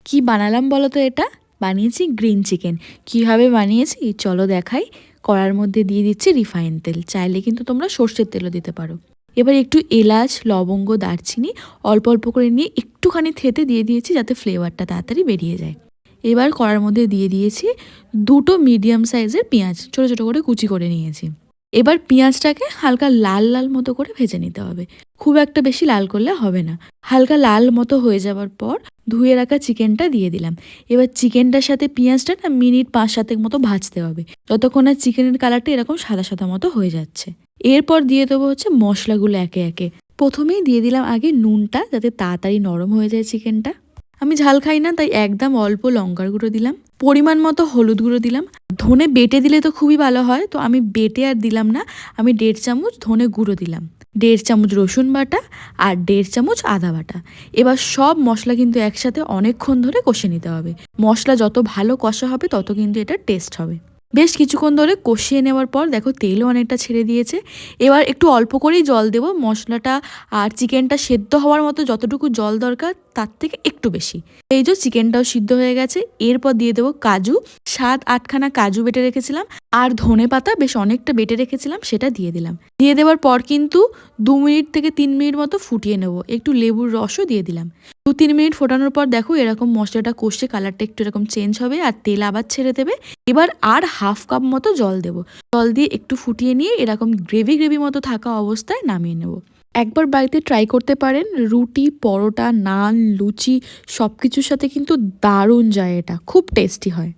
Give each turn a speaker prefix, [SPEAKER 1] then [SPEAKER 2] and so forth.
[SPEAKER 1] কি বানালাম বলো তো? এটা বানিয়েছি গ্রিন চিকেন। কিভাবে বানিয়েছি চলো দেখাই। কড়ার মধ্যে দিয়ে দিচ্ছি রিফাইন তেল, চাইলে কিন্তু তোমরা সর্ষের তেলও দিতে পারো। এবার একটু এলাচ, লবঙ্গ, দারচিনি অল্প অল্প করে নিয়ে একটুখানি থেতে দিয়ে দিয়েছি, যাতে ফ্লেভারটা তাড়াতাড়ি বেরিয়ে যায়। এবার কড়ার মধ্যে দিয়ে দিয়েছি দুটো মিডিয়াম সাইজের পেঁয়াজ, ছোটো ছোটো করে কুচি করে নিয়েছি। এবার পেঁয়াজটাকে হালকা লাল লাল মতো করে ভেজে নিতে হবে, খুব একটা বেশি লাল করলে হবে না। হালকা লাল মতো হয়ে যাওয়ার পর ধুয়ে রাখা চিকেনটা দিয়ে দিলাম। এবার চিকেনটার সাথে পেঁয়াজটা না মিনিট 5-7 মতো ভাজতে হবে, যতক্ষণ না চিকেনের কালারটা এরকম সাদা সাদা মতো হয়ে যাচ্ছে। এরপর দিয়ে দেবো হচ্ছে মশলাগুলো একে একে। প্রথমেই দিয়ে দিলাম আগে নুনটা, যাতে তাড়াতাড়ি নরম হয়ে যায় চিকেনটা। আমি ঝাল খাই না, তাই একদম অল্প লঙ্কার গুঁড়ো দিলাম, পরিমাণ মতো হলুদ গুঁড়ো দিলাম। ধনে বেটে দিলে তো খুবই ভালো হয়, তো আমি বেটে আর দিলাম না, আমি 1.5 চামচ ধনে গুঁড়ো দিলাম, 1.5 চামচ রসুন বাটা আর 1.5 চামচ আদা বাটা। এবার সব মশলা কিন্তু একসাথে অনেকক্ষণ ধরে কষে নিতে হবে। মশলা যত ভালো কষা হবে তত কিন্তু এটা টেস্ট হবে। বেশ কিছুক্ষণ ধরে কষিয়ে নেওয়ার পর দেখো তেলও অনেকটা ছেড়ে দিয়েছে। এবার একটু অল্প করেই জল দেবো, মশলাটা আর চিকেনটা সেদ্ধ হওয়ার মতো যতটুকু জল দরকার তার থেকে একটু বেশি। এই যে চিকেনটাও সিদ্ধ হয়ে গেছে, এরপর দিয়ে দেবো কাজু, 7-8খানা কাজু বেটে রেখেছিলাম, আর ধনে পাতা বেশ অনেকটা বেটে রেখেছিলাম, সেটা দিয়ে দিলাম। দিয়ে দেওয়ার পর কিন্তু 2 মিনিট থেকে 3 মিনিট মতো ফুটিয়ে নেবো, একটু লেবুর রসও দিয়ে দিলাম। 2-3 মিনিট ফোটানোর পর দেখো এরকম মশলাটা কষে কালারটা একটু এরকম চেঞ্জ হবে আর তেল আবার ছেড়ে দেবে। এবার আর 1/2 কাপ মতো জল দেবো, জল দিয়ে একটু ফুটিয়ে নিয়ে এরকম গ্রেভি গ্রেভি মতো থাকা অবস্থায় নামিয়ে নেব। একবার বাড়িতে ট্রাই করতে পারেন, রুটি, পরোটা, নান, লুচি সব কিছুর সাথে কিন্তু দারুণ যায়, এটা খুব টেস্টি হয়।